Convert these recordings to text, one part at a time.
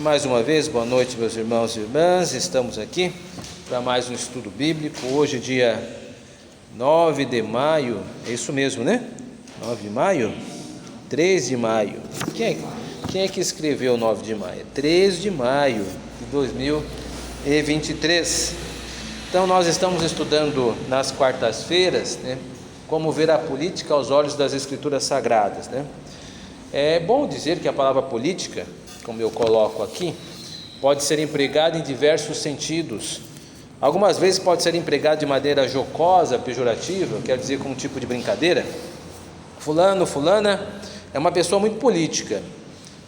Mais uma vez, boa noite, meus irmãos e irmãs. Estamos aqui para mais um estudo bíblico. Hoje, dia 9 de maio, é isso mesmo, né? 9 de maio? 3 de maio. Quem é que escreveu 9 de maio? 3 de maio de 2023. Então, nós estamos estudando nas quartas-feiras, né? Como ver a política aos olhos das Escrituras Sagradas, né? É bom dizer que a palavra política, como eu coloco aqui, pode ser empregada em diversos sentidos. Algumas vezes pode ser empregada de maneira jocosa, pejorativa, quer dizer, como um tipo de brincadeira. Fulano, fulana é uma pessoa muito política,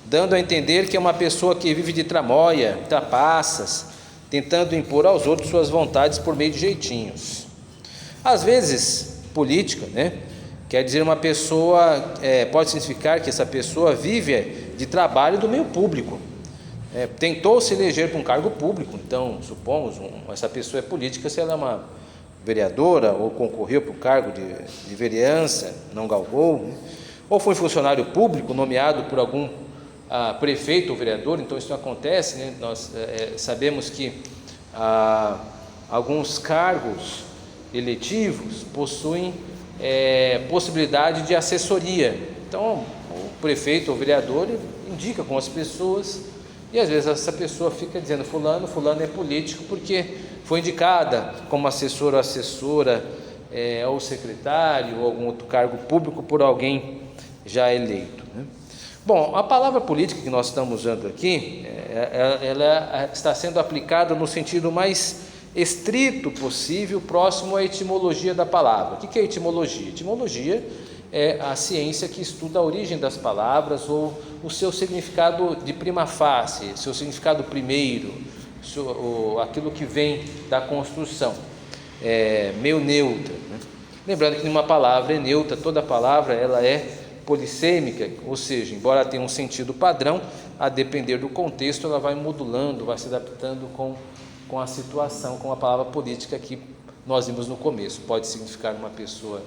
dando a entender que é uma pessoa que vive de tramóia, trapaças, tentando impor aos outros suas vontades por meio de jeitinhos. Às vezes, política, né? Quer dizer, uma pessoa, pode significar que essa pessoa vive de trabalho do meio público, tentou se eleger para um cargo público. Então, supomos, essa pessoa é política se ela é uma vereadora, ou concorreu para o cargo de vereança, não galgou, né? Ou foi funcionário público nomeado por algum prefeito ou vereador. Então isso acontece, né? Nós sabemos que alguns cargos eletivos possuem possibilidade de assessoria. Então o prefeito ou vereador indica com as pessoas, e às vezes essa pessoa fica dizendo fulano é político porque foi indicada como assessor ou assessora, ou secretário ou algum outro cargo público por alguém já eleito, né? Bom, a palavra política que nós estamos usando aqui, ela está sendo aplicada no sentido mais estrito possível, próximo à etimologia da palavra. O que é etimologia? Etimologia é a ciência que estuda a origem das palavras, ou o seu significado de prima facie, seu significado primeiro, aquilo que vem da construção, meio neutra, né? Lembrando que nenhuma palavra é neutra, toda palavra ela é polissêmica, ou seja, embora tenha um sentido padrão, a depender do contexto ela vai modulando, vai se adaptando com a situação, com a palavra política que nós vimos no começo. Pode significar uma pessoa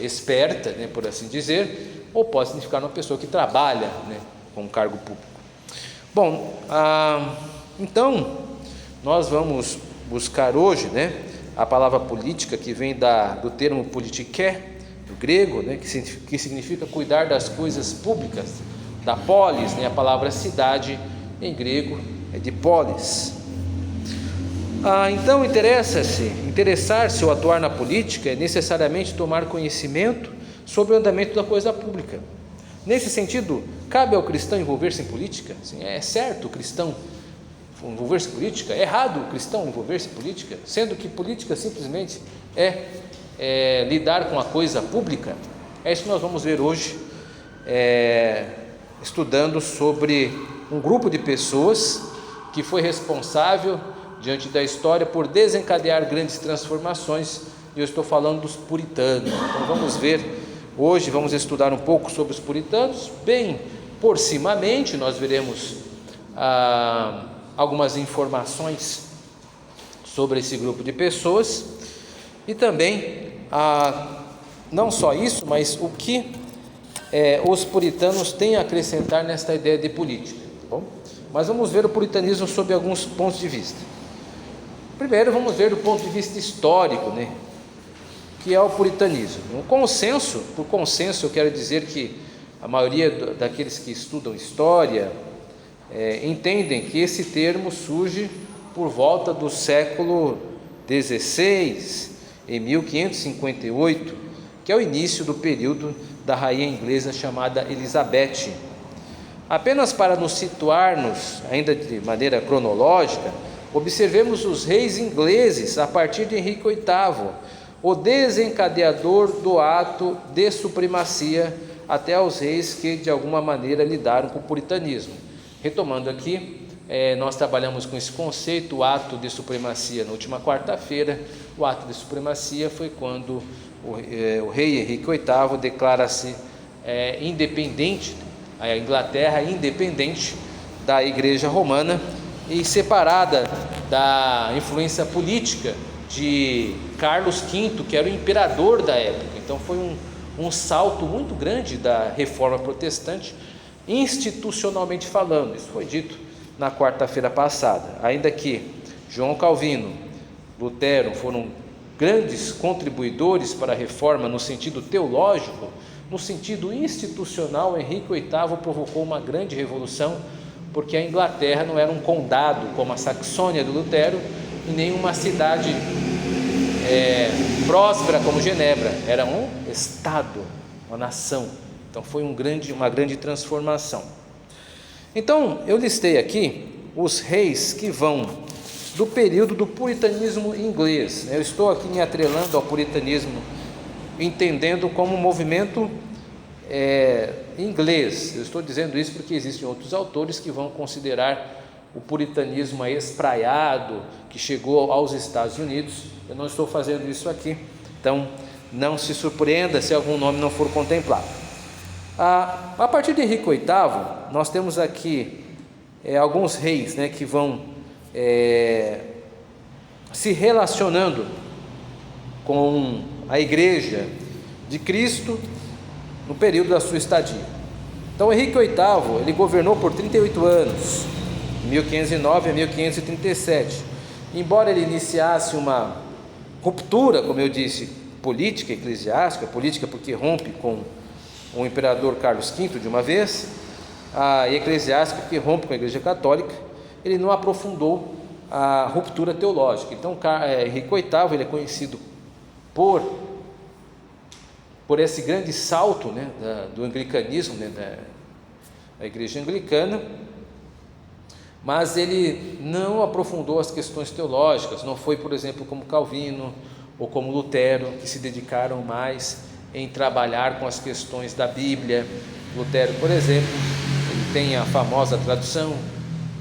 esperta, né, por assim dizer, ou pode significar uma pessoa que trabalha, né, com um cargo público. Bom, então nós vamos buscar hoje, né, a palavra política, que vem do termo politiké, do grego, né, que significa cuidar das coisas públicas, da polis, né, a palavra cidade em grego é de polis. Então interessar-se ou atuar na política é necessariamente tomar conhecimento sobre o andamento da coisa pública. Nesse sentido, cabe ao cristão envolver-se em política? Sim, é certo o cristão envolver-se em política? É errado o cristão envolver-se em política? Sendo que política simplesmente é lidar com a coisa pública? É isso que nós vamos ver hoje, estudando sobre um grupo de pessoas que foi responsável diante da história por desencadear grandes transformações, e eu estou falando dos puritanos. Então vamos ver, hoje vamos estudar um pouco sobre os puritanos, bem por cimamente. Nós veremos algumas informações sobre esse grupo de pessoas, e também, não só isso, mas o que os puritanos têm a acrescentar nesta ideia de política, tá bom? Mas vamos ver o puritanismo sob alguns pontos de vista. Primeiro vamos ver do ponto de vista histórico, né, que é o puritanismo. Por consenso eu quero dizer que a maioria daqueles que estudam história entendem que esse termo surge por volta do século XVI, em 1558, que é o início do período da rainha inglesa chamada Elizabeth. Apenas para nos situarmos ainda de maneira cronológica, observemos os reis ingleses a partir de Henrique VIII, o desencadeador do ato de supremacia, até aos reis que de alguma maneira lidaram com o puritanismo. Retomando aqui, nós trabalhamos com esse conceito, o ato de supremacia, na última quarta-feira. O ato de supremacia foi quando o rei Henrique VIII declara-se independente, a Inglaterra independente da Igreja Romana e separada da influência política de Carlos V, que era o imperador da época. Então foi um salto muito grande da reforma protestante, institucionalmente falando. Isso foi dito na quarta-feira passada. Ainda que João Calvino, Lutero foram grandes contribuidores para a reforma no sentido teológico, no sentido institucional, Henrique VIII provocou uma grande revolução, porque a Inglaterra não era um condado como a Saxônia do Lutero, e nem uma cidade próspera como Genebra, era um estado, uma nação. Então foi uma grande transformação. Então eu listei aqui os reis que vão do período do puritanismo inglês. Eu estou aqui me atrelando ao puritanismo, entendendo como um movimento inglês. Eu estou dizendo isso porque existem outros autores que vão considerar o puritanismo espraiado, que chegou aos Estados Unidos. Eu não estou fazendo isso aqui, então não se surpreenda se algum nome não for contemplado. A partir de Henrique VIII, nós temos aqui alguns reis, que vão se relacionando com a Igreja de Cristo no período da sua estadia. Então Henrique VIII, ele governou por 38 anos, de 1509 a 1537. Embora ele iniciasse uma ruptura, como eu disse, política, eclesiástica, política porque rompe com o imperador Carlos V de uma vez, e eclesiástica porque rompe com a Igreja Católica, ele não aprofundou a ruptura teológica. Então Henrique VIII, ele é conhecido por esse grande salto, do anglicanismo, da Igreja Anglicana, mas ele não aprofundou as questões teológicas. Não foi, por exemplo, como Calvino ou como Lutero, que se dedicaram mais em trabalhar com as questões da Bíblia. Lutero, por exemplo, ele tem a famosa tradução.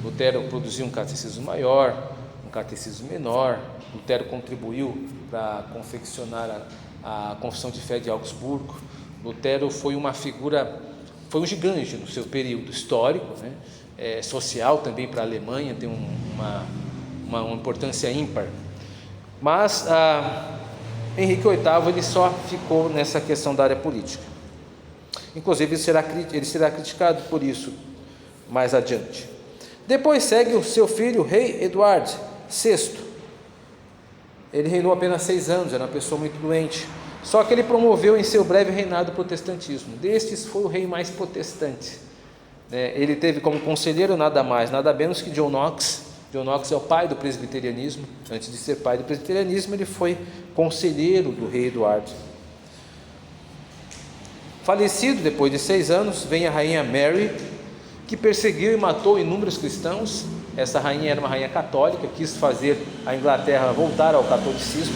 Lutero produziu um catecismo maior, um catecismo menor. Lutero contribuiu para confeccionar a Confissão de Fé de Augsburgo. Lutero foi uma figura, foi um gigante no seu período histórico, social também para a Alemanha, tem uma importância ímpar. Mas Henrique VIII, ele só ficou nessa questão da área política. Inclusive ele será criticado por isso mais adiante. Depois segue o seu filho, o rei Eduardo VI. Ele reinou apenas 6 anos, era uma pessoa muito doente. Só que ele promoveu em seu breve reinado o protestantismo. Destes foi o rei mais protestante. Ele teve como conselheiro nada mais, nada menos que John Knox. John Knox é o pai do presbiterianismo. Antes de ser pai do presbiterianismo, ele foi conselheiro do rei Eduardo. Falecido depois de 6 anos, vem a rainha Mary, que perseguiu e matou inúmeros cristãos. Essa rainha era uma rainha católica, quis fazer a Inglaterra voltar ao catolicismo.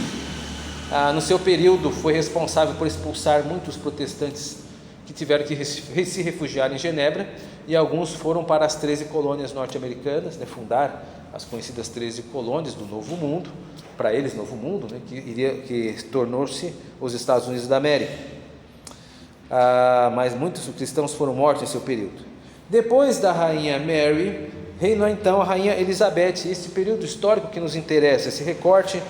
No seu período foi responsável por expulsar muitos protestantes que tiveram que se refugiar em Genebra, e alguns foram para as 13 colônias norte-americanas, fundar as conhecidas 13 colônias do Novo Mundo, para eles Novo Mundo, que tornou-se os Estados Unidos da América. Mas muitos cristãos foram mortos em seu período. Depois da rainha Mary, reinou então a rainha Elizabeth. Esse período histórico que nos interessa, esse recorte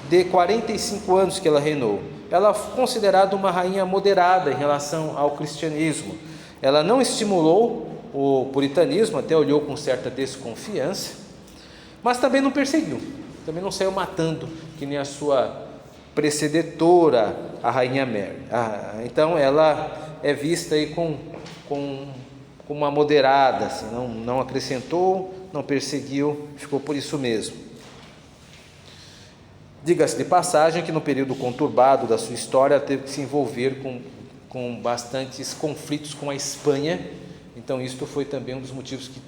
de 45 anos que ela reinou. Ela foi considerada uma rainha moderada em relação ao cristianismo. Ela não estimulou o puritanismo, até olhou com certa desconfiança, mas também não perseguiu, também não saiu matando, que nem a sua precededora, a rainha Mary. Então ela é vista aí com uma moderada, assim, não acrescentou, não perseguiu, ficou por isso mesmo. Diga-se de passagem que no período conturbado da sua história teve que se envolver com bastantes conflitos com a Espanha. Então isto foi também um dos motivos que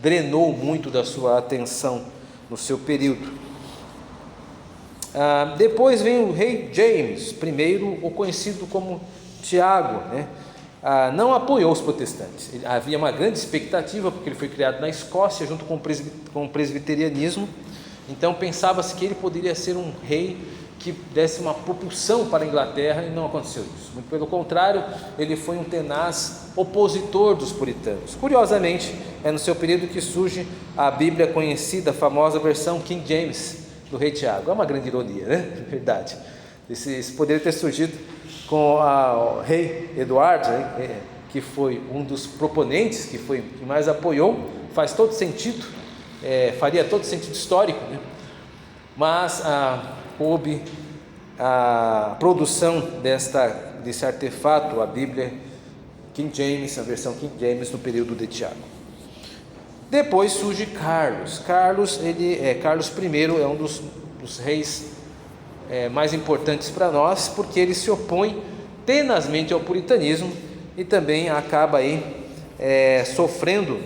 drenou muito da sua atenção no seu período. Depois vem o rei James I, o conhecido como Tiago, não apoiou os protestantes. Havia uma grande expectativa, porque ele foi criado na Escócia junto com o presbiterianismo. Então pensava-se que ele poderia ser um rei que desse uma propulsão para a Inglaterra, e não aconteceu isso. Muito pelo contrário, ele foi um tenaz opositor dos puritanos. Curiosamente, é no seu período que surge a Bíblia conhecida, a famosa versão King James do rei Tiago. É uma grande ironia, Verdade. Isso poderia ter surgido com o rei Eduardo, que foi um dos proponentes, que mais apoiou, faz todo sentido, faria todo sentido histórico, né? Mas houve a produção desse artefato, a Bíblia King James, a versão King James, no período de Tiago. Depois surge Carlos. Carlos I é um dos reis mais importantes para nós, porque ele se opõe tenazmente ao puritanismo e também acaba aí sofrendo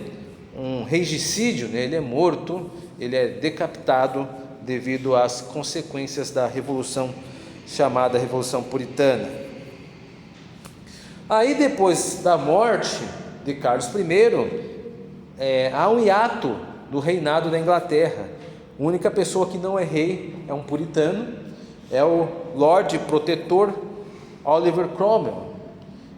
um regicídio, né? Ele é morto, ele é decapitado devido às consequências da revolução chamada Revolução Puritana. Aí depois da morte de Carlos I, há um hiato do reinado da Inglaterra. A única pessoa que não é rei é um puritano, é o Lorde Protetor Oliver Cromwell.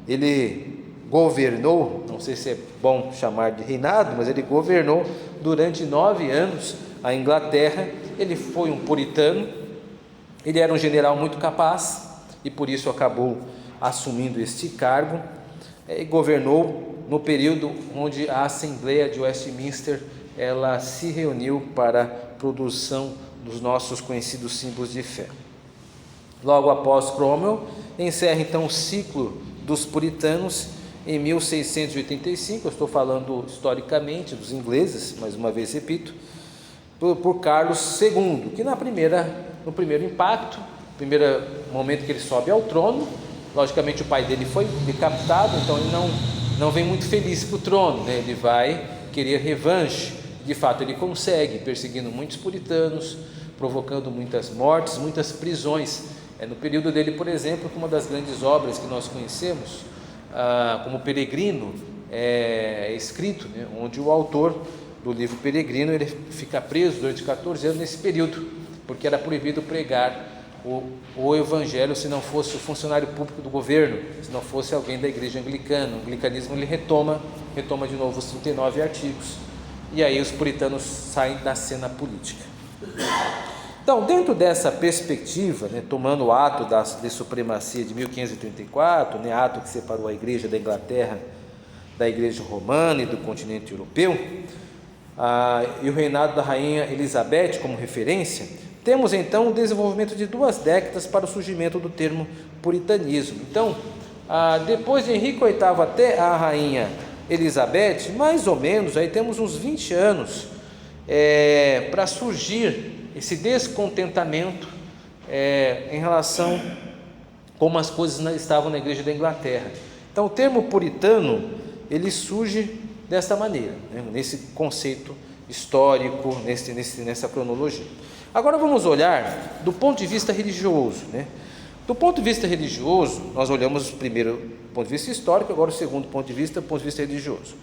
Ele governou, não sei se é bom chamar de reinado, mas ele governou durante 9 anos a Inglaterra. Ele foi um puritano, ele era um general muito capaz e por isso acabou assumindo este cargo, e governou no período onde a Assembleia de Westminster ela se reuniu para a produção dos nossos conhecidos símbolos de fé. Logo após Cromwell, encerra então o ciclo dos puritanos em 1685, eu estou falando historicamente dos ingleses, mais uma vez repito, por Carlos II, que no primeiro impacto, no primeiro momento que ele sobe ao trono, logicamente o pai dele foi decapitado, então ele não vem muito feliz para o trono, né? Ele vai querer revanche. De fato ele consegue, perseguindo muitos puritanos, provocando muitas mortes, muitas prisões. No período dele, por exemplo, que uma das grandes obras que nós conhecemos, como Peregrino, é escrito, né? Onde o autor do livro Peregrino ele fica preso durante 14 anos nesse período, porque era proibido pregar o evangelho se não fosse o funcionário público do governo, se não fosse alguém da igreja anglicana. O anglicanismo ele retoma de novo os 39 artigos, e aí os puritanos saem da cena política. Então, dentro dessa perspectiva, né, tomando o ato de supremacia de 1534, né, ato que separou a igreja da Inglaterra da igreja romana e do continente europeu, e o reinado da rainha Elizabeth como referência, temos então o desenvolvimento de 2 décadas para o surgimento do termo puritanismo. Então, depois de Henrique VIII até a rainha Elizabeth, mais ou menos, aí temos uns 20 anos para surgir esse descontentamento em relação como as coisas estavam na igreja da Inglaterra. Então, o termo puritano, ele surge desta maneira, né? Nesse conceito histórico, nessa cronologia. Agora vamos olhar do ponto de vista religioso, né? Do ponto de vista religioso, nós olhamos primeiro o ponto de vista histórico, agora o segundo ponto de vista religioso.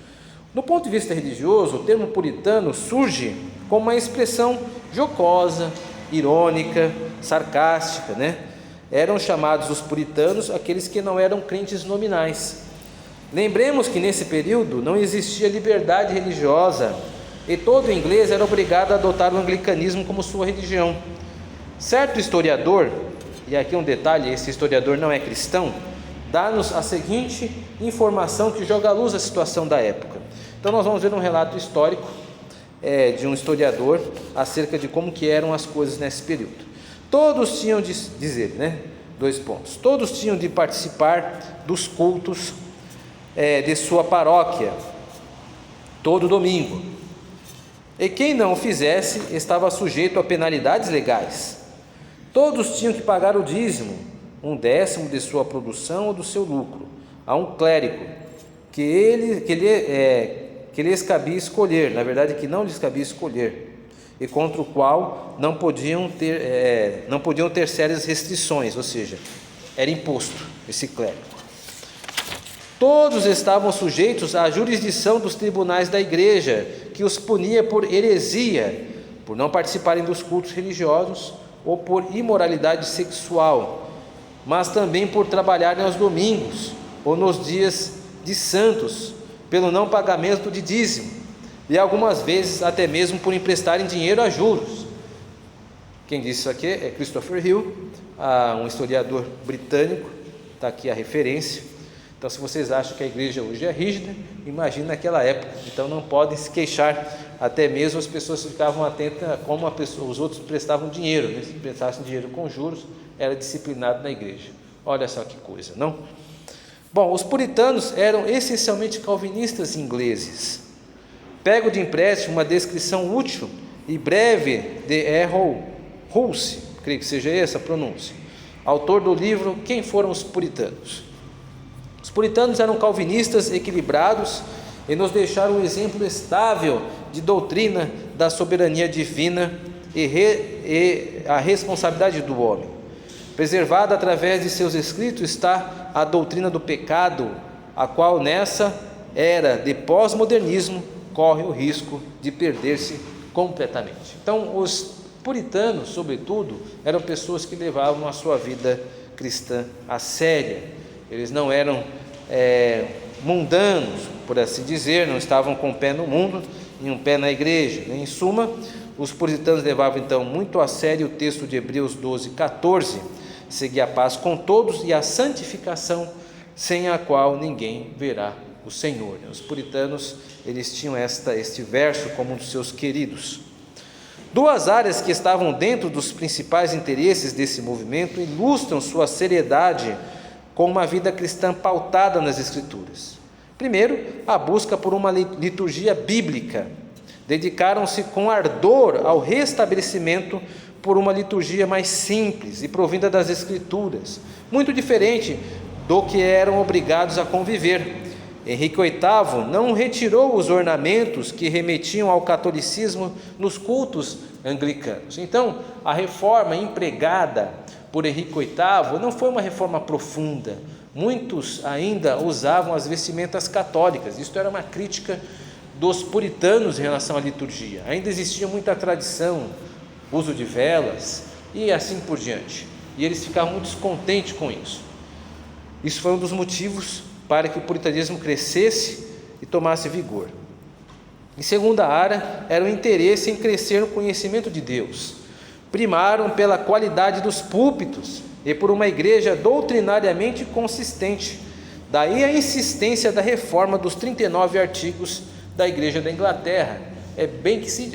Do ponto de vista religioso, o termo puritano surge como uma expressão jocosa, irônica, sarcástica, né? Eram chamados os puritanos aqueles que não eram crentes nominais. Lembremos que nesse período não existia liberdade religiosa e todo inglês era obrigado a adotar o anglicanismo como sua religião. Certo historiador, e aqui um detalhe, esse historiador não é cristão, dá-nos a seguinte informação que joga à luz a situação da época. Então nós vamos ver um relato histórico de um historiador acerca de como que eram as coisas nesse período. Todos tinham de dizer, né? 2 pontos. Todos tinham de participar dos cultos de sua paróquia todo domingo. E quem não o fizesse estava sujeito a penalidades legais. Todos tinham que pagar o dízimo, 1/10 de sua produção ou do seu lucro, a um clérigo que lhes cabia escolher, na verdade que não lhes cabia escolher, e contra o qual não podiam ter sérias restrições, ou seja, era imposto esse clérigo. Todos estavam sujeitos à jurisdição dos tribunais da igreja, que os punia por heresia, por não participarem dos cultos religiosos ou por imoralidade sexual, mas também por trabalharem aos domingos ou nos dias de santos, pelo não pagamento de dízimo, e algumas vezes até mesmo por emprestarem dinheiro a juros. Quem disse isso aqui é Christopher Hill, um historiador britânico, está aqui a referência. Então, se vocês acham que a igreja hoje é rígida, imagine naquela época. Então, não podem se queixar. Até mesmo as pessoas ficavam atentas a como os outros prestavam dinheiro, né? Se prestassem dinheiro com juros, era disciplinado na igreja. Olha só que coisa, não? Bom, os puritanos eram essencialmente calvinistas ingleses. Pego de empréstimo uma descrição útil e breve de Errol Hulse, creio que seja essa a pronúncia, autor do livro Quem Foram os Puritanos? Os puritanos eram calvinistas equilibrados e nos deixaram um exemplo estável de doutrina da soberania divina e a responsabilidade do homem. Preservada através de seus escritos está a doutrina do pecado, a qual nessa era de pós-modernismo corre o risco de perder-se completamente. Então, os puritanos, sobretudo, eram pessoas que levavam a sua vida cristã a séria. Eles não eram mundanos, por assim dizer, não estavam com um pé no mundo e um pé na igreja. Em suma, os puritanos levavam então muito a sério o texto de Hebreus 12:14, seguir a paz com todos e a santificação, sem a qual ninguém verá o Senhor. Os puritanos, eles tinham este verso como um dos seus queridos. Duas áreas que estavam dentro dos principais interesses desse movimento ilustram sua seriedade com uma vida cristã pautada nas Escrituras. Primeiro, a busca por uma liturgia bíblica. Dedicaram-se com ardor ao restabelecimento por uma liturgia mais simples e provinda das Escrituras, muito diferente do que eram obrigados a conviver. Henrique VIII não retirou os ornamentos que remetiam ao catolicismo nos cultos anglicanos. Então, a reforma empregada por Henrique VIII não foi uma reforma profunda. Muitos ainda usavam as vestimentas católicas. Isto era uma crítica dos puritanos em relação à liturgia. Ainda existia muita tradição, uso de velas e assim por diante. E eles ficavam muito descontentes com isso. Isso foi um dos motivos para que o puritanismo crescesse e tomasse vigor. Em segunda área, era o interesse em crescer no conhecimento de Deus. Primaram pela qualidade dos púlpitos e por uma igreja doutrinariamente consistente. Daí a insistência da reforma dos 39 artigos da Igreja da Inglaterra. É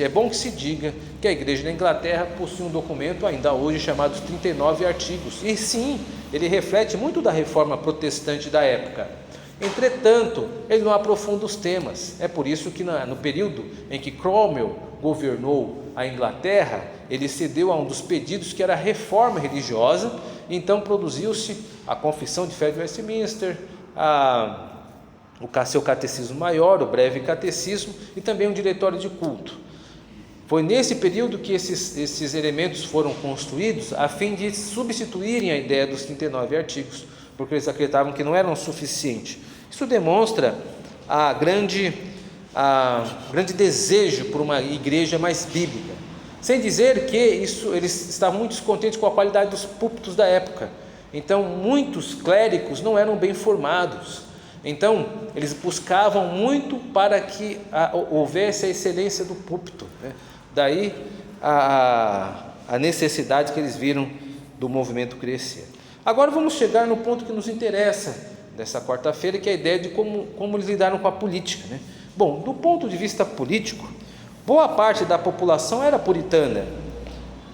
bom que se diga que a Igreja da Inglaterra possui um documento ainda hoje chamado os 39 artigos. E sim, ele reflete muito da reforma protestante da época. Entretanto, ele não aprofunda os temas. É por isso que no período em que Cromwell governou a Inglaterra, ele cedeu a um dos pedidos que era a reforma religiosa. Então produziu-se a Confissão de Fé de Westminster, o seu Catecismo Maior, o Breve Catecismo e também um diretório de culto. Foi nesse período que esses elementos foram construídos a fim de substituírem a ideia dos 39 artigos, porque eles acreditavam que não eram suficientes. Isso demonstra grande desejo por uma igreja mais bíblica, sem dizer que eles estavam muito descontentes com a qualidade dos púlpitos da época. Então muitos clérigos não eram bem formados, então eles buscavam muito para que houvesse a excelência do púlpito, né? Daí a necessidade que eles viram do movimento crescer. Agora vamos chegar no ponto que nos interessa dessa quarta-feira, que é a ideia de como eles lidaram com a política, né? Bom, do ponto de vista político, boa parte da população era puritana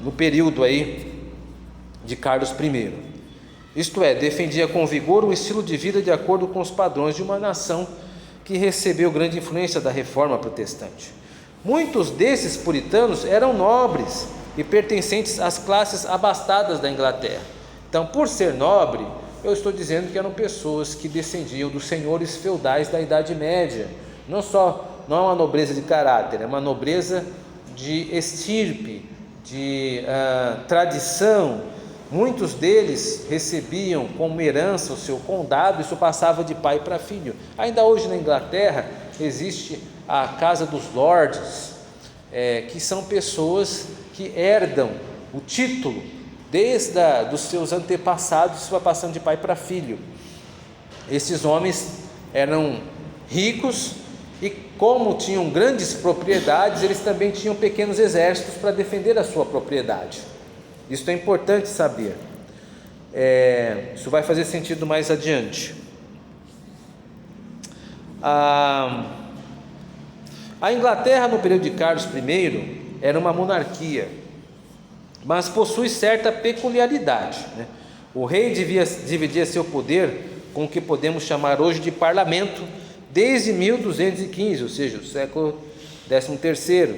no período aí de Carlos I. Isto é, defendia com vigor o estilo de vida de acordo com os padrões de uma nação que recebeu grande influência da reforma protestante. Muitos desses puritanos eram nobres e pertencentes às classes abastadas da Inglaterra. Então, por ser nobre, eu estou dizendo que eram pessoas que descendiam dos senhores feudais da Idade Média. Não é uma nobreza de caráter, é uma nobreza de estirpe, de tradição. Muitos deles recebiam como herança o seu condado, isso passava de pai para filho. Ainda hoje na Inglaterra existe a Casa dos Lords, que são pessoas que herdam o título desde dos seus antepassados, isso vai passando de pai para filho. Esses homens eram ricos e, como tinham grandes propriedades, eles também tinham pequenos exércitos para defender a sua propriedade. Isso é importante saber. Isso vai fazer sentido mais adiante. A Inglaterra, no período de Carlos I, era uma monarquia, mas possui certa peculiaridade, né? O rei dividia seu poder com o que podemos chamar hoje de parlamento desde 1215, ou seja, o século XIII,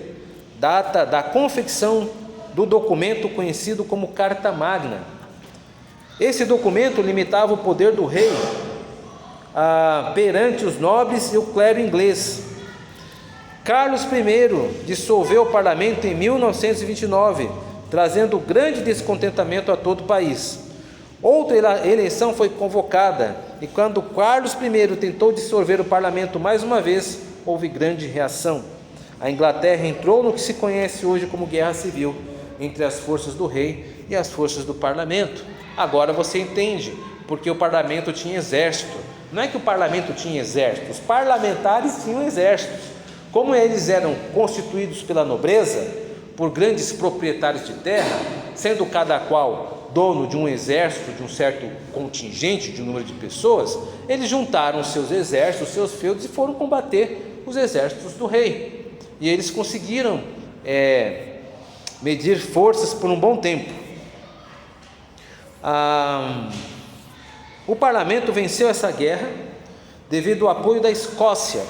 data da confecção do documento conhecido como Carta Magna. Esse documento limitava o poder do rei perante os nobres e o clero inglês. Carlos I dissolveu o parlamento em 1929, trazendo grande descontentamento a todo o país. Outra eleição foi convocada, e quando Carlos I tentou dissolver o parlamento mais uma vez, houve grande reação. A Inglaterra entrou no que se conhece hoje como guerra civil, entre as forças do rei e as forças do parlamento. Agora você entende, porque o parlamento tinha exército. Não é que o parlamento tinha exército, os parlamentares tinham exércitos. Como eles eram constituídos pela nobreza, por grandes proprietários de terra, sendo cada qual dono de um exército, de um certo contingente, de um número de pessoas, eles juntaram seus exércitos, seus feudos e foram combater os exércitos do rei. E eles conseguiram medir forças por um bom tempo. O parlamento venceu essa guerra devido ao apoio da Escócia.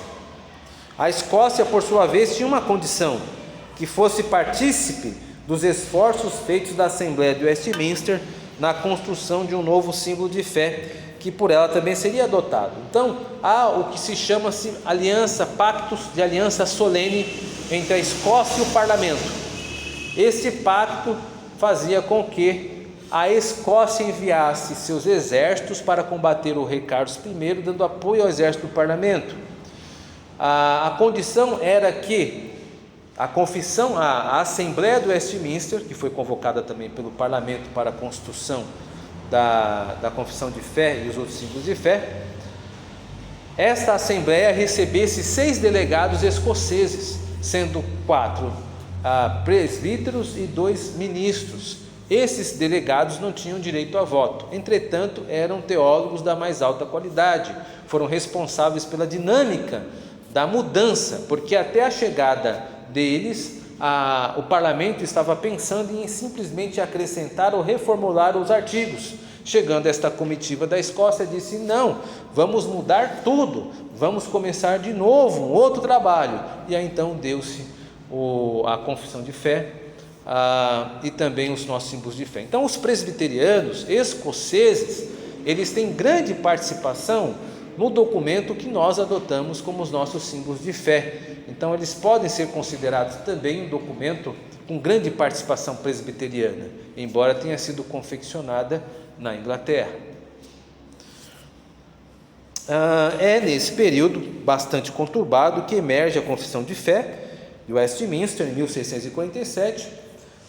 A Escócia, por sua vez, tinha uma condição: que fosse partícipe dos esforços feitos da Assembleia de Westminster na construção de um novo símbolo de fé, que por ela também seria adotado. Então, há o que se chama-se pactos de aliança solene entre a Escócia e o parlamento. Este pacto fazia com que a Escócia enviasse seus exércitos para combater o rei Carlos I, dando apoio ao exército do parlamento. A condição era que a Assembleia do Westminster, que foi convocada também pelo parlamento para a construção da confissão de fé e os outros símbolos de fé, esta Assembleia recebesse 6 delegados escoceses, sendo 4 presbíteros e 2 ministros. Esses delegados não tinham direito a voto, entretanto eram teólogos da mais alta qualidade, foram responsáveis pela dinâmica da mudança, porque até a chegada deles, o parlamento estava pensando em simplesmente acrescentar ou reformular os artigos. Chegando esta comitiva da Escócia, disse: não, vamos mudar tudo, vamos começar de novo um outro trabalho. E aí então deu-se a confissão de fé e também os nossos símbolos de fé. Então os presbiterianos escoceses, eles têm grande participação no documento que nós adotamos como os nossos símbolos de fé. Então eles podem ser considerados também um documento com grande participação presbiteriana, embora tenha sido confeccionada na Inglaterra. É nesse período bastante conturbado que emerge a Confissão de Fé de Westminster, em 1647,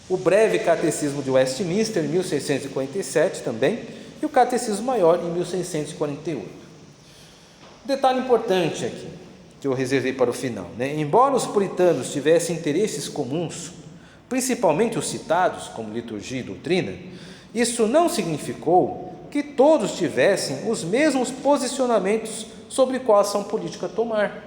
o Breve Catecismo de Westminster, em 1647 também, e o Catecismo Maior, em 1648. Detalhe importante aqui, que eu reservei para o final, né? Embora os puritanos tivessem interesses comuns, principalmente os citados, como liturgia e doutrina, isso não significou que todos tivessem os mesmos posicionamentos sobre qual ação política tomar.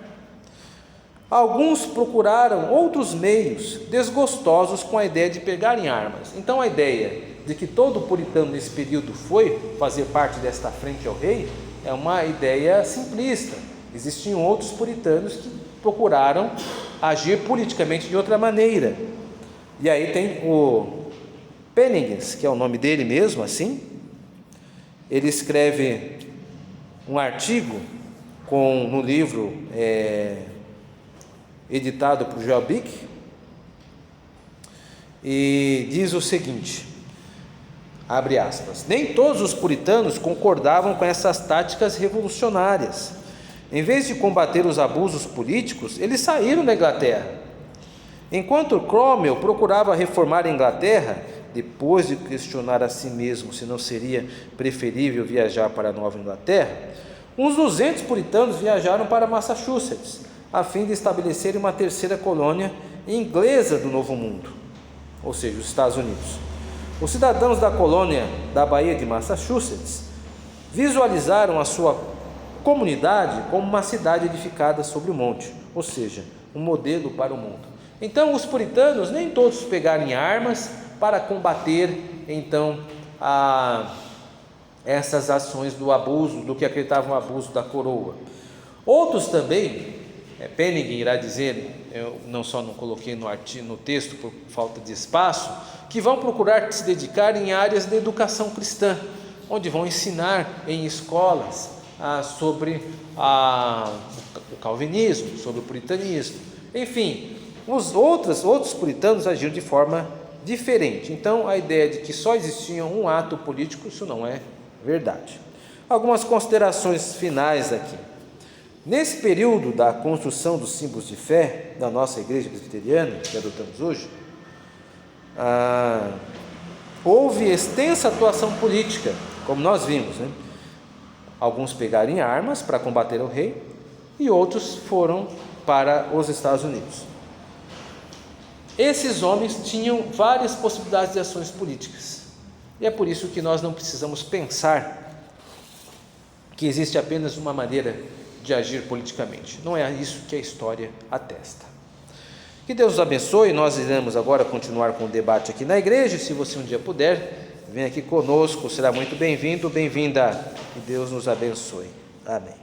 Alguns procuraram outros meios desgostosos com a ideia de pegarem armas. Então a ideia de que todo puritano nesse período foi fazer parte desta frente ao rei é uma ideia simplista. Existiam outros puritanos que procuraram agir politicamente de outra maneira. E aí tem o Pennings, que é o nome dele mesmo, assim. Ele escreve um artigo no livro editado por Joel Bick, e diz o seguinte, abre aspas: nem todos os puritanos concordavam com essas táticas revolucionárias. Em vez de combater os abusos políticos, eles saíram da Inglaterra. Enquanto Cromwell procurava reformar a Inglaterra, depois de questionar a si mesmo se não seria preferível viajar para a Nova Inglaterra, uns 200 puritanos viajaram para Massachusetts, a fim de estabelecer uma terceira colônia inglesa do Novo Mundo, ou seja, os Estados Unidos. Os cidadãos da colônia da Baía de Massachusetts visualizaram a sua comunidade como uma cidade edificada sobre o monte, ou seja, um modelo para o mundo. Então, os puritanos nem todos pegaram em armas para combater, então, essas ações do abuso, do que acreditavam o abuso da coroa. Outros também, Penning irá dizer, eu não coloquei no texto por falta de espaço, que vão procurar se dedicar em áreas de educação cristã, onde vão ensinar em escolas sobre o calvinismo, sobre o puritanismo. Enfim, os outros puritanos agiram de forma diferente. Então, a ideia de que só existia um ato político, isso não é verdade. Algumas considerações finais aqui. Nesse período da construção dos símbolos de fé da nossa igreja presbiteriana, que adotamos hoje, houve extensa atuação política, como nós vimos, né? Alguns pegaram em armas para combater o rei e outros foram para os Estados Unidos. Esses homens tinham várias possibilidades de ações políticas, e é por isso que nós não precisamos pensar que existe apenas uma maneira de agir politicamente. Não é isso que a história atesta. Que Deus os abençoe. Nós iremos agora continuar com o debate aqui na igreja. Se você um dia puder, venha aqui conosco, será muito bem-vindo, bem-vinda, e Deus nos abençoe. Amém.